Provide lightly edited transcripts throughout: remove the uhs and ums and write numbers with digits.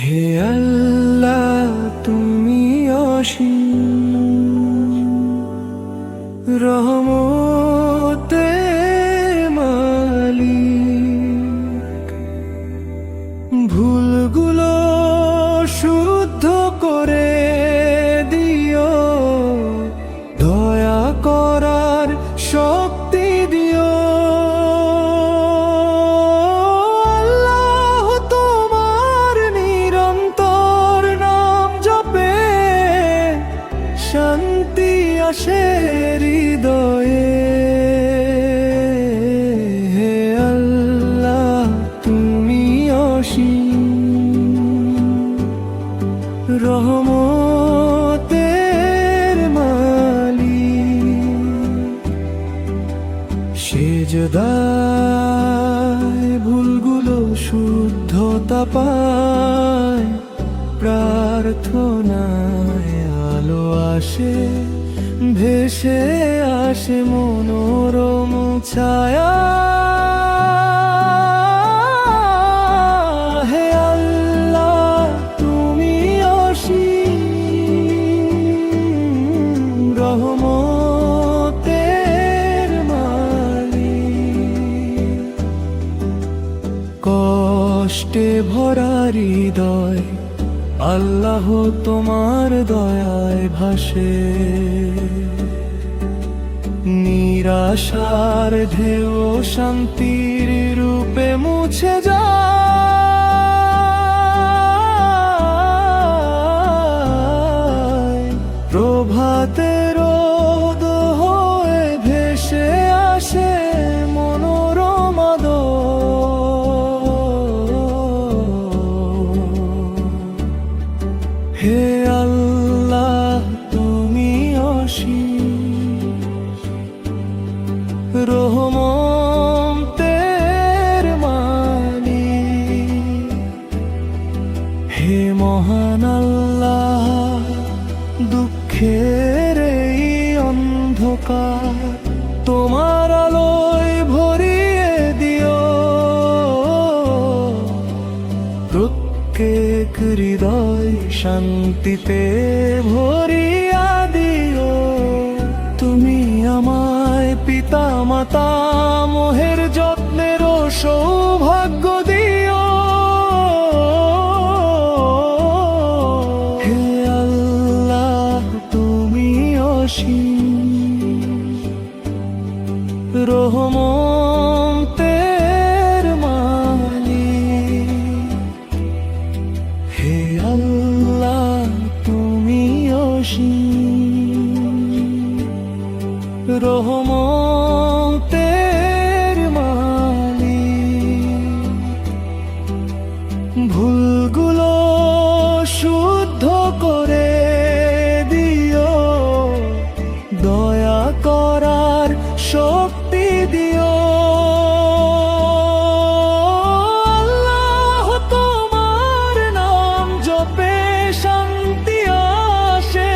হে আল্লাহ তুমি অসীম রহমতের মালিক, ভুলগুলো শুদ্ধ করে দিও, দয়া করার শক্তি দিও। আল্লাহ তোমার নিরন্তর নাম জপে শান্তি আসে হৃদয়ে। হে আল্লাহ তুমি অসীম রহমতের মালিক, সেজদায় ভুলগুলো শুদ্ধতা পায়, প্রার্থনায় আলো আসে, ভেসে আসে মনোরম ছায়া। হে আল্লাহ তুমি অসীম রহমতের মালিক, কষ্টে ভরা হৃদয় আল্লাহ তোমার দয়ায় ভাসে, নিরাশার ঢেউ শান্তির রূপে মুছে যায়। প্রভাতের রোদ হয়ে ভেসে আসে মনোরম আদর। হে আল্লাহ তুমি অসীম রহমতের মালিক, হে মহান আল্লাহ দুঃখের এই অন্ধকার তোমার আলোয় ভরিয়ে দিও, প্রত্যেক হৃদয় শান্তিতে ভরিয়া দিও। তুমি আমায় পিতা মাতা মোহের যত্নের সৌভাগ্য দিও। হে আল্লাহ তুমি অসীম রহমতের মালিক, হে আল্লাহ তুমি অসীম রহমতের মালিক, ভুলগুলো শুদ্ধ করে দিও, দয়া করার শক্তি দিও। আল্লাহ তোমার নাম জপে শান্তি আসে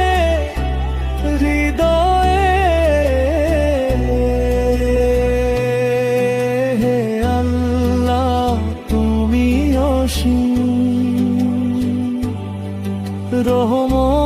হৃদয়ে। হে আল্লাহ তুমি অসীম রহমত